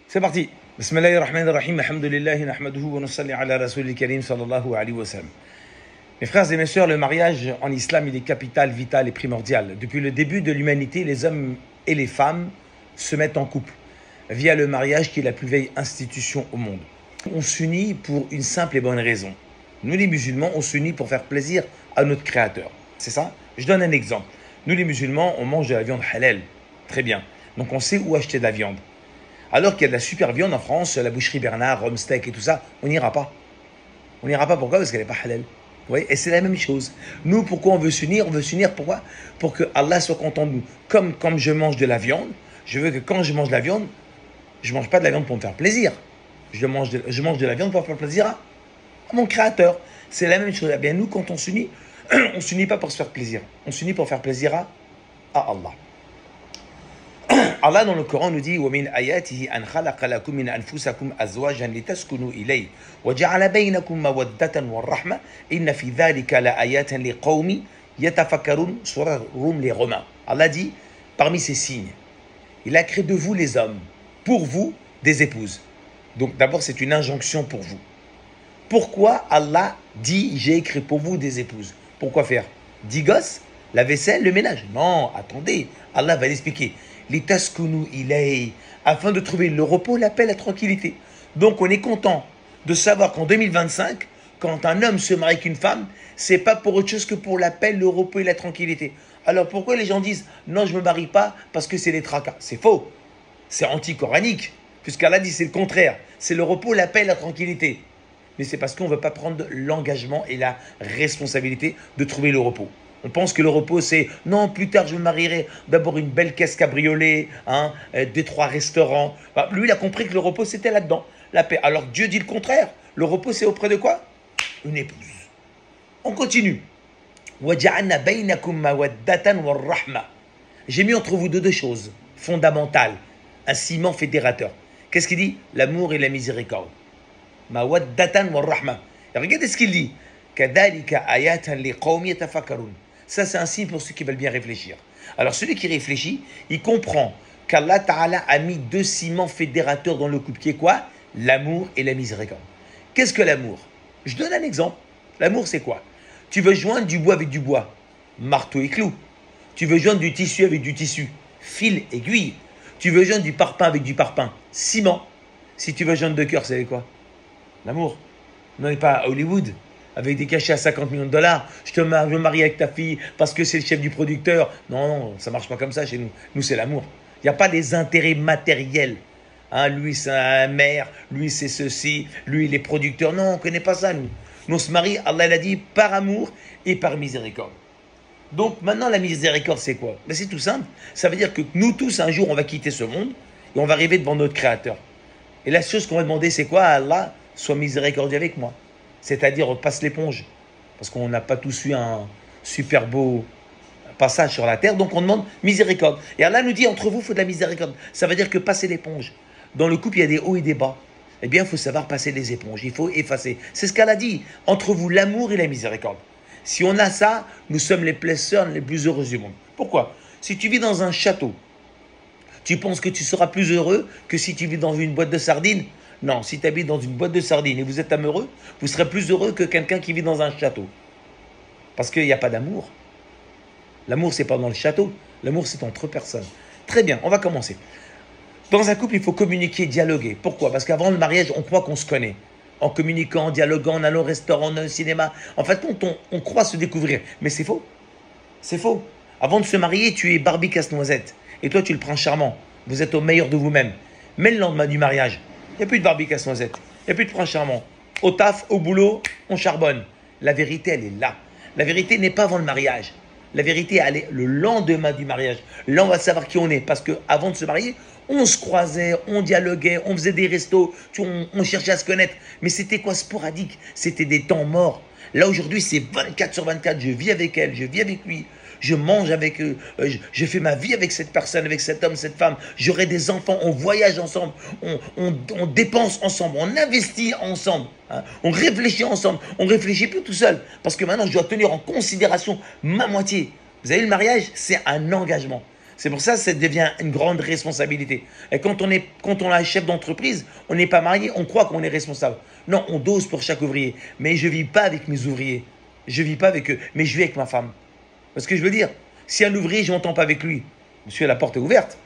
C'est parti. Bismillahirrahmanirrahim. Alhamdulillahi nahmaduhu wa nusalli ala rasulil karim sallallahu alayhi wa sallam. Mes frères et mes sœurs, le mariage en islam, il est capital, vital et primordial. Depuis le début de l'humanité, les hommes et les femmes se mettent en couple via le mariage qui est la plus vieille institution au monde. On s'unit pour une simple et bonne raison. Nous les musulmans, on s'unit pour faire plaisir à notre créateur. C'est ça? Je donne un exemple. Nous les musulmans, on mange de la viande halal. Très bien. Donc on sait où acheter de la viande. Alors qu'il y a de la super viande en France, la boucherie Bernard, Rome Steak et tout ça, on n'ira pas. On n'ira pas pourquoi? Parce qu'elle n'est pas halal. Vous voyez? Et c'est la même chose. Nous, pourquoi on veut s'unir? On veut s'unir pourquoi? Pour que Allah soit content de nous. Comme je mange de la viande, je veux que quand je mange de la viande, je ne mange pas de la viande pour me faire plaisir. Je mange de la viande pour faire plaisir à mon créateur. C'est la même chose. Eh bien, nous, quand on s'unit, on ne s'unit pas pour se faire plaisir. On s'unit pour faire plaisir à Allah. Allah dans le Coran nous dit وَمِنْ آيَاتِهِ أَنْ خَلَقَ لَكُم مِنْ أَنفُسَكُمْ أَزْوَاجًا لِتَسْكُنُوا إِلَيْهِ وَجَعَلَ بَيْنَكُم مَوَدَّةً وَالرَّحْمَةً إِنَّ فِي ذَلِكَ لَآيَاتٍ لِقَوْمٍ يَتَفَكَّرُونَ Surah Rum, les Romains. Allah dit, parmi ces signes, il a créé de vous les hommes, pour vous des épouses. Donc d'abord c'est une injonction pour vous. Pourquoi Allah dit j'ai créé pour vous des épouses? Pourquoi faire 10 gosses, la vaisselle, le ménage? Non, attendez, Allah va l'expliquer. Litaskunu ilay, afin de trouver le repos, la paix, la tranquillité. Donc on est content de savoir qu'en 2025, quand un homme se marie avec une femme, c'est pas pour autre chose que pour la paix, le repos et la tranquillité. Alors pourquoi les gens disent non, je me marie pas parce que c'est les tracas? C'est faux, c'est anti-coranique, puisqu'Allah dit c'est le contraire, c'est le repos, la paix, la tranquillité. Mais c'est parce qu'on ne veut pas prendre l'engagement et la responsabilité de trouver le repos. On pense que le repos, c'est non, plus tard je me marierai, d'abord une belle caisse cabriolet, deux, trois restaurants. Bah, lui, il a compris que le repos, c'était là-dedans, la paix. Alors Dieu dit le contraire. Le repos, c'est auprès de quoi? Une épouse. On continue. J'ai mis entre vous deux choses fondamentales, un ciment fédérateur. Qu'est-ce qu'il dit? L'amour et la miséricorde. Mawaddatan wa rahma. Regardez ce qu'il dit. Kadhalika ayatan liqawmi yatafakkarun. Ça, c'est un signe pour ceux qui veulent bien réfléchir. Alors, celui qui réfléchit, il comprend qu'Allah Ta'ala a mis deux ciments fédérateurs dans le couple, qui est quoi? L'amour et la miséricorde. Qu'est-ce que l'amour? Je donne un exemple. L'amour, c'est quoi? Tu veux joindre du bois avec du bois, marteau et clou. Tu veux joindre du tissu avec du tissu, fil, aiguille. Tu veux joindre du parpaing avec du parpaing, ciment. Si tu veux joindre deux cœurs, c'est quoi? L'amour. On n'est pas à Hollywood, avec des cachets à 50 millions de dollars. Je me marie avec ta fille parce que c'est le chef du producteur. Non, non, ça ne marche pas comme ça chez nous. Nous, c'est l'amour. Il n'y a pas des intérêts matériels. Lui, c'est un maire. Lui, c'est ceci. Lui, il est producteur. Non, on ne connaît pas ça, nous. Nous, on se marie, Allah l'a dit, par amour et par miséricorde. Donc, maintenant, la miséricorde, c'est quoi? Ben, c'est tout simple. Ça veut dire que nous tous, un jour, on va quitter ce monde et on va arriver devant notre Créateur. Et la chose qu'on va demander, c'est quoi? Allah, sois miséricordieux avec moi. C'est-à-dire, passe l'éponge. Parce qu'on n'a pas tous eu un super beau passage sur la terre. Donc, on demande miséricorde. Et Allah nous dit, entre vous, il faut de la miséricorde. Ça veut dire que passer l'éponge. Dans le couple, il y a des hauts et des bas. Eh bien, il faut savoir passer les éponges. Il faut effacer. C'est ce qu'Allah dit. Entre vous, l'amour et la miséricorde. Si on a ça, nous sommes les personnes les plus heureuses du monde. Pourquoi? Si tu vis dans un château, tu penses que tu seras plus heureux que si tu vis dans une boîte de sardines? Non, si tu habites dans une boîte de sardines et vous êtes amoureux, vous serez plus heureux que quelqu'un qui vit dans un château. Parce qu'il n'y a pas d'amour. L'amour, c'est pas dans le château. L'amour, c'est entre personnes. Très bien, on va commencer. Dans un couple, il faut communiquer, dialoguer. Pourquoi? Parce qu'avant le mariage, on croit qu'on se connaît. En communiquant, en dialoguant, en allant au restaurant, au cinéma. En fait, on croit se découvrir. Mais c'est faux. C'est faux. Avant de se marier, tu es Barbie casse-noisette. Et toi, tu le prends charmant. Vous êtes au meilleur de vous-même. Mais le lendemain du mariage, il n'y a plus de Barbie casse-noisette. Il n'y a plus de prince charmant. Au taf, au boulot, on charbonne. La vérité, elle est là. La vérité n'est pas avant le mariage. La vérité, elle est le lendemain du mariage. Là, on va savoir qui on est. Parce qu'avant de se marier, on se croisait, on dialoguait, on faisait des restos, on cherchait à se connaître. Mais c'était quoi? Sporadique. C'était des temps morts. Là, aujourd'hui, c'est 24 sur 24. Je vis avec elle, je vis avec lui. Je mange avec eux, je fais ma vie avec cette personne, avec cet homme, cette femme. J'aurai des enfants, on voyage ensemble, on dépense ensemble, on investit ensemble, on réfléchit ensemble. On ne réfléchit plus tout seul. Parce que maintenant, je dois tenir en considération ma moitié. Vous avez le mariage, c'est un engagement. C'est pour ça que ça devient une grande responsabilité. Et quand on est un chef d'entreprise, on n'est pas marié, on croit qu'on est responsable. Non, on dose pour chaque ouvrier. Mais je ne vis pas avec mes ouvriers. Je ne vis pas avec eux, mais je vis avec ma femme. Parce que je veux dire, si un ouvrier, je ne m'entends pas avec lui, monsieur, la porte est ouverte.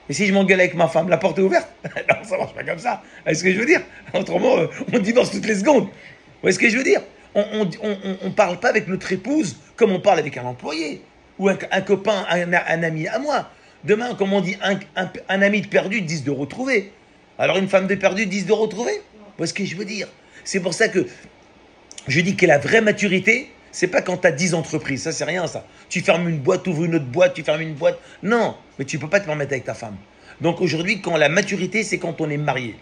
Et si je m'engueule avec ma femme, la porte est ouverte. Non, ça ne marche pas comme ça. Vous voyez ce que je veux dire? Autrement, on divorce toutes les secondes. Vous voyez ce que je veux dire? On ne parle pas avec notre épouse comme on parle avec un employé ou un copain, un ami à moi. Demain, comme on dit, un ami de perdu, 10 de retrouvé. Alors une femme de perdu, 10 de retrouvé. Vous voyez ce que je veux dire? C'est pour ça que je dis que la vraie maturité, c'est pas quand tu as 10 entreprises. Ça, c'est rien, ça. Tu fermes une boîte, tu ouvres une autre boîte, tu fermes une boîte. Non, mais tu ne peux pas te permettre avec ta femme. Donc aujourd'hui, quand la maturité, c'est quand on est marié.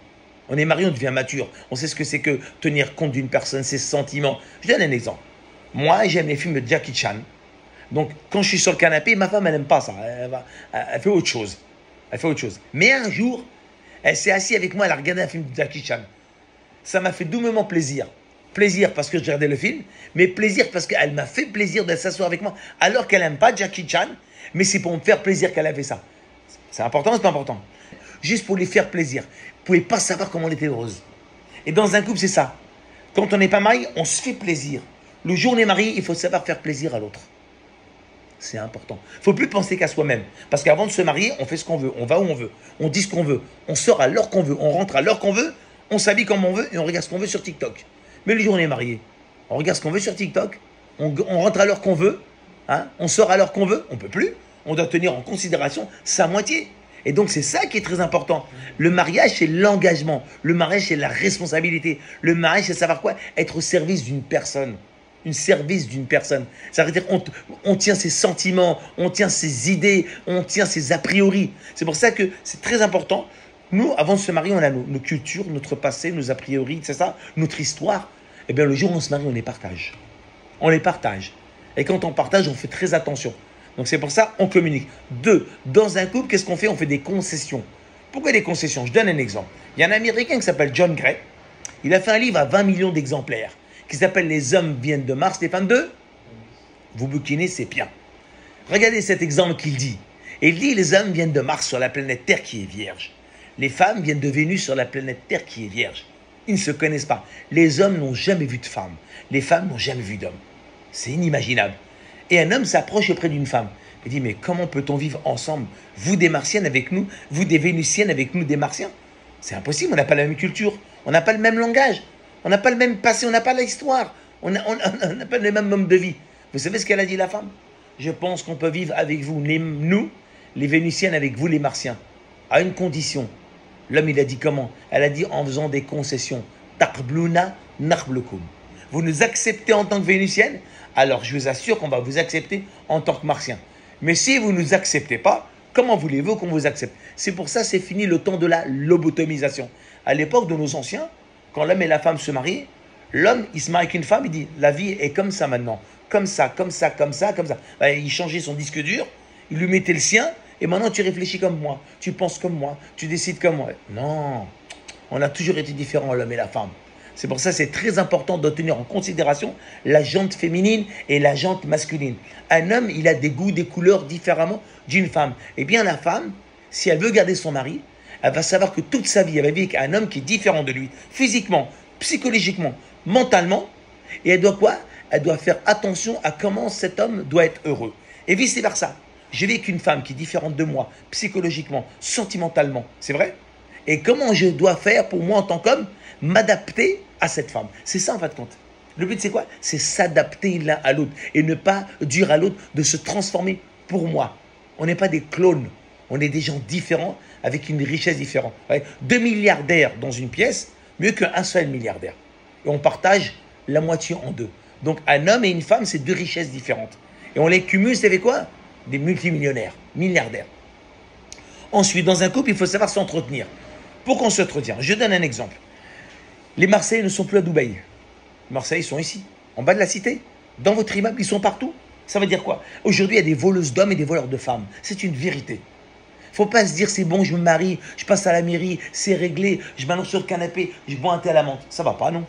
On est marié, on devient mature. On sait ce que c'est que tenir compte d'une personne, ses sentiments. Je donne un exemple. Moi, j'aime les films de Jackie Chan. Donc, quand je suis sur le canapé, ma femme, elle n'aime pas ça. Elle fait autre chose. Elle fait autre chose. Mais un jour, elle s'est assise avec moi, elle a regardé un film de Jackie Chan. Ça m'a fait doublement plaisir. Plaisir parce que je regardais le film, mais plaisir parce qu'elle m'a fait plaisir de s'asseoir avec moi, alors qu'elle n'aime pas Jackie Chan, mais c'est pour me faire plaisir qu'elle a fait ça. C'est important ou c'est pas important? Juste pour lui faire plaisir. Vous ne pouvez pas savoir comment elle était heureuse. Et dans un couple, c'est ça. Quand on n'est pas marié, on se fait plaisir. Le jour où on est marié, il faut savoir faire plaisir à l'autre. C'est important. Il ne faut plus penser qu'à soi-même. Parce qu'avant de se marier, on fait ce qu'on veut, on va où on veut, on dit ce qu'on veut, on sort à l'heure qu'on veut, on rentre à l'heure qu'on veut, on s'habille comme on veut et on regarde ce qu'on veut sur TikTok. Mais le jour où on est marié, on regarde ce qu'on veut sur TikTok, on rentre à l'heure qu'on veut, hein, on sort à l'heure qu'on veut, on ne peut plus. On doit tenir en considération sa moitié. Et donc, c'est ça qui est très important. Le mariage, c'est l'engagement. Le mariage, c'est la responsabilité. Le mariage, c'est savoir quoi? Être au service d'une personne. Une service d'une personne. Ça veut dire on tient ses sentiments, on tient ses idées, on tient ses a priori. C'est pour ça que c'est très important. Nous, avant de se marier, on a nos cultures, notre passé, nos a priori, c'est ça, notre histoire. Eh bien, le jour où on se marie, on les partage. On les partage. Et quand on partage, on fait très attention. Donc c'est pour ça on communique. 2, dans un couple, qu'est-ce qu'on fait? On fait des concessions. Pourquoi des concessions? Je donne un exemple. Il y a un Américain qui s'appelle John Gray. Il a fait un livre à 20 millions d'exemplaires qui s'appelle Les hommes viennent de Mars, les femmes de... Vous bouquinez, c'est bien. Regardez cet exemple qu'il dit. Et il dit, les hommes viennent de Mars sur la planète Terre qui est vierge. Les femmes viennent de Vénus sur la planète Terre qui est vierge. Ils ne se connaissent pas. Les hommes n'ont jamais vu de femme. Les femmes n'ont jamais vu d'homme. C'est inimaginable. Et un homme s'approche auprès d'une femme. Il dit, mais comment peut-on vivre ensemble? Vous des Martiennes avec nous, vous des Vénusiennes avec nous des Martiens? C'est impossible, on n'a pas la même culture, on n'a pas le même langage, on n'a pas le même passé, on n'a pas l'histoire, on n'a pas le même mode de vie. Vous savez ce qu'elle a dit, la femme? Je pense qu'on peut vivre avec vous, nous, les Vénusiennes, avec vous, les Martiens, à une condition. L'homme, il a dit comment? Elle a dit en faisant des concessions. Taqbluna naqblukum. Vous nous acceptez en tant que Vénusienne, alors je vous assure qu'on va vous accepter en tant que Martien. Mais si vous ne nous acceptez pas, comment voulez-vous qu'on vous accepte? C'est pour ça c'est fini le temps de la lobotomisation. À l'époque de nos anciens, quand l'homme et la femme se mariaient, l'homme, il se marie avec une femme, il dit, la vie est comme ça maintenant. Comme ça, comme ça, comme ça, comme ça. Il changeait son disque dur, il lui mettait le sien, et maintenant tu réfléchis comme moi, tu penses comme moi, tu décides comme moi. Non, on a toujours été différents, l'homme et la femme. C'est pour ça que c'est très important de tenir en considération la jante féminine et la jante masculine. Un homme, il a des goûts, des couleurs différemment d'une femme. Eh bien, la femme, si elle veut garder son mari, elle va savoir que toute sa vie, elle va vivre avec un homme qui est différent de lui, physiquement, psychologiquement, mentalement. Et elle doit quoi? Elle doit faire attention à comment cet homme doit être heureux. Et vice-versa. Je vis avec une femme qui est différente de moi, psychologiquement, sentimentalement. C'est vrai? Et comment je dois faire pour moi en tant qu'homme m'adapter à cette femme. C'est ça en fin de compte. Le but c'est quoi? C'est s'adapter l'un à l'autre et ne pas dire à l'autre de se transformer pour moi. On n'est pas des clones, on est des gens différents avec une richesse différente. Ouais. 2 milliardaires dans une pièce, mieux qu'un seul milliardaire. Et on partage la moitié en deux. Donc un homme et une femme, c'est 2 richesses différentes. Et on les cumule, c'est avec quoi? Des multimillionnaires, milliardaires. Ensuite, dans un couple, il faut savoir s'entretenir. Pourquoi on s'entretient? Je donne un exemple. Les Marseillais ne sont plus à Dubaï. Les Marseillais sont ici, en bas de la cité. Dans votre immeuble, ils sont partout. Ça veut dire quoi? Aujourd'hui, il y a des voleuses d'hommes et des voleurs de femmes. C'est une vérité. Il ne faut pas se dire, c'est bon, je me marie, je passe à la mairie, c'est réglé, je m'allonge sur le canapé, je bois un thé à la menthe. Ça ne va pas, non?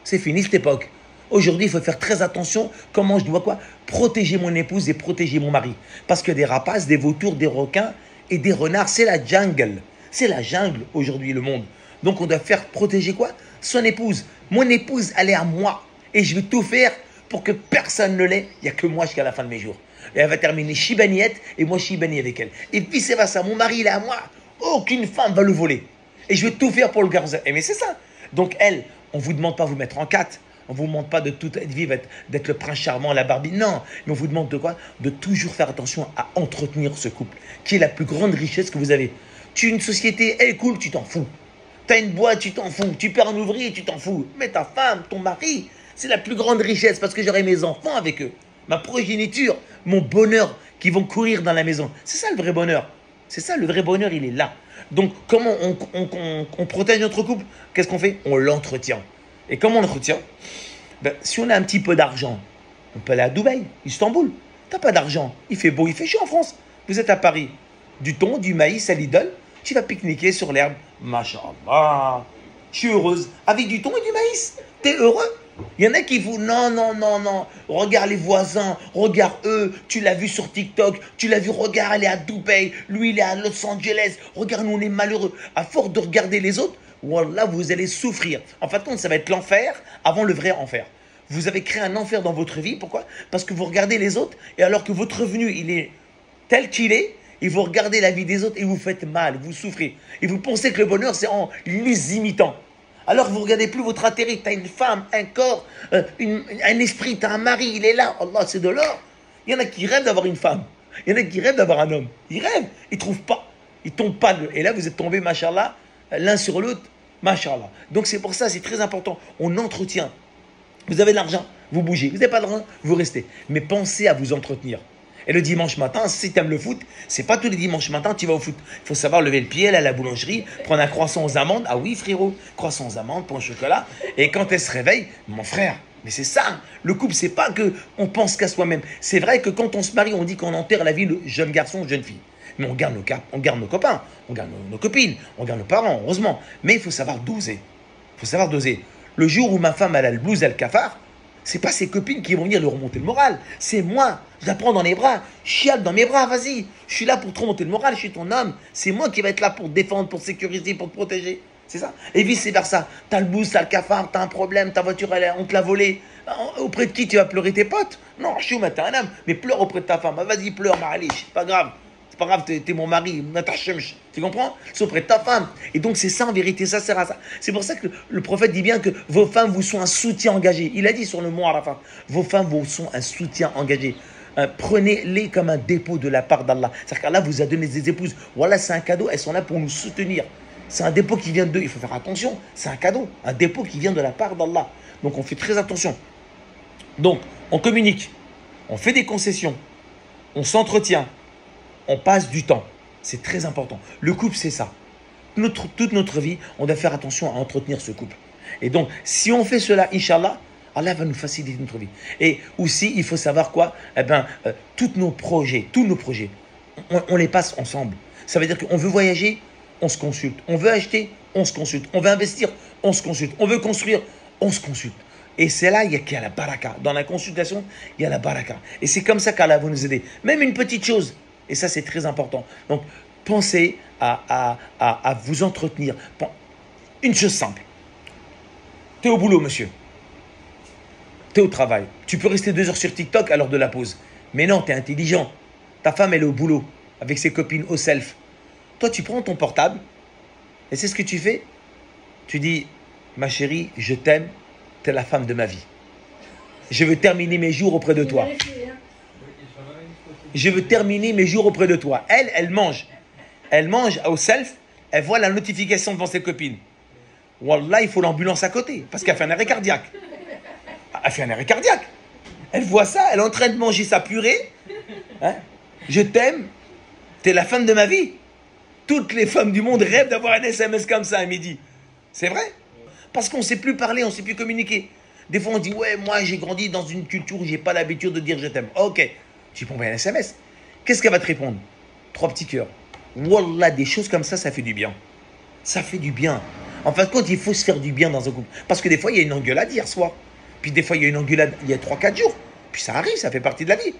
C'est fini cette époque. Aujourd'hui, il faut faire très attention comment je dois quoi protéger mon épouse et protéger mon mari. Parce que des rapaces, des vautours, des requins et des renards, c'est la jungle. C'est la jungle aujourd'hui, le monde. Donc on doit faire protéger quoi son épouse. Mon épouse, elle est à moi. Et je vais tout faire pour que personne ne l'ait. Il n'y a que moi jusqu'à la fin de mes jours. Et elle va terminer Chibaniette et moi Chibani avec elle. Et vice versa, mon mari, il est à moi. Aucune femme va le voler. Et je vais tout faire pour le garder. Mais c'est ça. Donc elle, on ne vous demande pas de vous mettre en quatre. On ne vous demande pas de tout être vivre, d'être le prince charmant, la Barbie. Non, mais on vous demande de quoi? De toujours faire attention à entretenir ce couple, qui est la plus grande richesse que vous avez. Tu as une société, elle est cool, tu t'en fous. Tu as une boîte, tu t'en fous. Tu perds un ouvrier, tu t'en fous. Mais ta femme, ton mari, c'est la plus grande richesse parce que j'aurai mes enfants avec eux. Ma progéniture, mon bonheur qui vont courir dans la maison. C'est ça le vrai bonheur. C'est ça, le vrai bonheur, il est là. Donc, comment on protège notre couple? Qu'est-ce qu'on fait? On l'entretient. Et comment on l'entretient? Si on a un petit peu d'argent, on peut aller à Dubaï, Istanbul. T'as pas d'argent, il fait beau, il fait chaud en France. Vous êtes à Paris, du thon, du maïs à Lidl, tu vas pique-niquer sur l'herbe. Masha'Allah, je suis heureuse. Avec du thon et du maïs, t'es heureux? Il y en a qui vous, non, regarde les voisins, regarde eux, tu l'as vu sur TikTok, tu l'as vu, regarde, elle est à Dubaï, lui il est à Los Angeles, regarde, nous on est malheureux. À force de regarder les autres, Wallah, vous allez souffrir. En fin de compte, ça va être l'enfer avant le vrai enfer. Vous avez créé un enfer dans votre vie, pourquoi? Parce que vous regardez les autres, et alors que votre revenu, il est tel qu'il est, et vous regardez la vie des autres, et vous faites mal, vous souffrez. Et vous pensez que le bonheur, c'est en les imitant. Alors vous ne regardez plus votre intérêt, tu as une femme, un corps, un esprit, tu as un mari, il est là, Allah, c'est de l'or. Il y en a qui rêvent d'avoir une femme, il y en a qui rêvent d'avoir un homme. Ils rêvent, ils ne trouvent pas, ils ne tombent pas. Et là, vous êtes tombés, machallah, l'un sur l'autre, machallah. Donc c'est pour ça, c'est très important, on entretient. Vous avez de l'argent, vous bougez. Vous n'avez pas d'argent, vous restez. Mais pensez à vous entretenir. Et le dimanche matin, si tu aimes le foot, c'est pas tous les dimanches matins tu vas au foot. Il faut savoir lever le pied, aller à la boulangerie, prendre un croissant aux amandes. Ah oui, frérot, croissant aux amandes, pain au chocolat. Et quand elle se réveille, mon frère, mais c'est ça. Le couple, c'est pas que on pense qu'à soi-même. C'est vrai que quand on se marie, on dit qu'on enterre la vie de jeune garçon, jeune fille. Mais on garde nos copains, on garde nos copines, on garde nos parents, heureusement. Mais il faut savoir doser. Il faut savoir doser. Le jour où ma femme elle a le blues, elle le cafard, c'est pas ses copines qui vont venir lui remonter le moral. C'est moi. Je la prends dans les bras. Chiale dans mes bras, vas-y. Je suis là pour te remonter le moral. Je suis ton homme. C'est moi qui vais être là pour te défendre, pour te sécuriser, pour te protéger. C'est ça. Et vice versa. T'as le blues, t'as le cafard, t'as un problème, ta voiture, on te l'a volée. Auprès de qui tu vas pleurer? Tes potes? Non, je suis t'as un homme. Mais pleure auprès de ta femme. Ah, vas-y, pleure, Maralish. Pas grave. C'est pas grave, t'es mon mari, tu comprends? C'est auprès de ta femme. Et donc c'est ça en vérité, ça sert à ça. C'est pour ça que le prophète dit bien que vos femmes vous sont un soutien engagé. Il a dit sur le mot Arafat, vos femmes vous sont un soutien engagé. Prenez-les comme un dépôt de la part d'Allah. C'est-à-dire qu'Allah vous a donné des épouses. Voilà, c'est un cadeau, elles sont là pour nous soutenir. C'est un dépôt qui vient d'eux, il faut faire attention. C'est un cadeau, un dépôt qui vient de la part d'Allah. Donc on fait très attention. Donc on communique, on fait des concessions, on s'entretient. On passe du temps. C'est très important. Le couple, c'est ça. Toute notre vie, on doit faire attention à entretenir ce couple. Et donc, si on fait cela, Inch'Allah, Allah va nous faciliter notre vie. Et aussi, il faut savoir quoi? Tous nos projets, on les passe ensemble. Ça veut dire qu'on veut voyager, on se consulte. On veut acheter, on se consulte. On veut investir, on se consulte. On veut construire, on se consulte. Et c'est là qu'il y a la baraka. Dans la consultation, il y a la baraka. Et c'est comme ça qu'Allah va nous aider. Même une petite chose. Et ça, c'est très important. Donc, pensez à vous entretenir. Une chose simple. Tu es au boulot, monsieur. Tu es au travail. Tu peux rester 2 heures sur TikTok à l'heure de la pause. Mais non, tu es intelligent. Ta femme, elle est au boulot, avec ses copines au self. Toi, tu prends ton portable, et c'est ce que tu fais. Tu dis, ma chérie, je t'aime, tu es la femme de ma vie. Je veux terminer mes jours auprès de toi. Je veux terminer mes jours auprès de toi. Elle mange. Elle mange au self, elle voit la notification devant ses copines. Wallah, il faut l'ambulance à côté, parce qu'elle fait un arrêt cardiaque. Elle fait un arrêt cardiaque. Elle voit ça, elle est en train de manger sa purée. Hein? Je t'aime, t'es la femme de ma vie. Toutes les femmes du monde rêvent d'avoir un SMS comme ça à midi. C'est vrai? Parce qu'on ne sait plus parler, on ne sait plus communiquer. Des fois, on dit, ouais, moi, j'ai grandi dans une culture où j'ai pas l'habitude de dire je t'aime. Ok. Tu peux envoyer un SMS. Qu'est-ce qu'elle va te répondre? 3 petits cœurs. Wallah, des choses comme ça fait du bien. Ça fait du bien. En fin de compte, il faut se faire du bien dans un couple. Parce que des fois, il y a une engueulade hier soir. Puis des fois, il y a une engueulade, il y a 3-4 jours. Puis ça arrive, ça fait partie de la vie.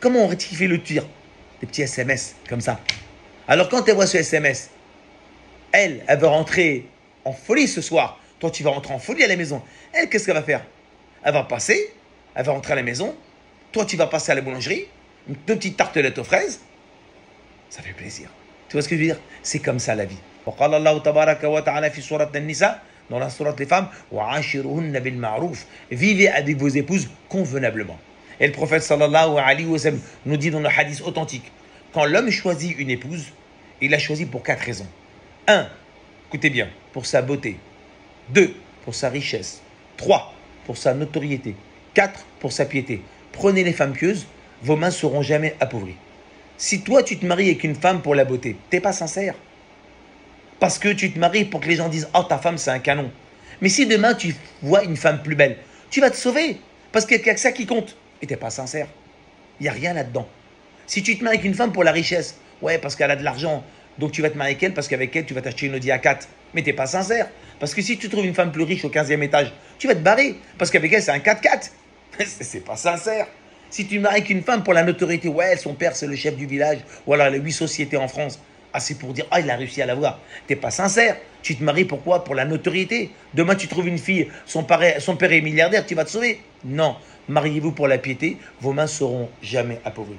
Comment on rectifie le tir? Des petits SMS, comme ça. Alors quand elle voit ce SMS, elle veut rentrer en folie ce soir. Toi, tu vas rentrer en folie à la maison. Elle, qu'est-ce qu'elle va faire? Elle va passer, elle va rentrer à la maison. Toi, tu vas passer à la boulangerie, deux petites tartelettes aux fraises. Ça fait plaisir. Tu vois ce que je veux dire? C'est comme ça la vie. وقال الله تبارك وتعالى في سورة النساء, dans la sourate des femmes, وعاشرهن بالمعروف. Vivez avec vos épouses convenablement. Et le prophète sallallahu alayhi wa sallam nous dit dans le hadith authentique, quand l'homme choisit une épouse, il la choisit pour 4 raisons. 1, écoutez bien, pour sa beauté. 2, pour sa richesse. 3, pour sa notoriété. 4, pour sa piété. Prenez les femmes pieuses, vos mains ne seront jamais appauvries. Si toi, tu te maries avec une femme pour la beauté, t'es pas sincère. Parce que tu te maries pour que les gens disent « Oh, ta femme, c'est un canon ». Mais si demain, tu vois une femme plus belle, tu vas te sauver. Parce qu'il n'y a que ça qui compte. Et t'es pas sincère. Il n'y a rien là-dedans. Si tu te maries avec une femme pour la richesse, ouais, parce qu'elle a de l'argent, donc tu vas te marier avec elle parce qu'avec elle, tu vas t'acheter une Audi A4. Mais t'es pas sincère. Parce que si tu trouves une femme plus riche au 15e étage, tu vas te barrer. Parce qu'avec elle, c'est un 4x4. C'est pas sincère. Si tu te maries avec une femme pour la notoriété, ouais, son père, c'est le chef du village, ou alors il a 8 sociétés en France. Ah, c'est pour dire, ah, il a réussi à l'avoir. T'es pas sincère. Tu te maries pourquoi? Pour la notoriété. Demain, tu trouves une fille, son père est milliardaire, tu vas te sauver. Non. Mariez-vous pour la piété, vos mains seront jamais appauvries.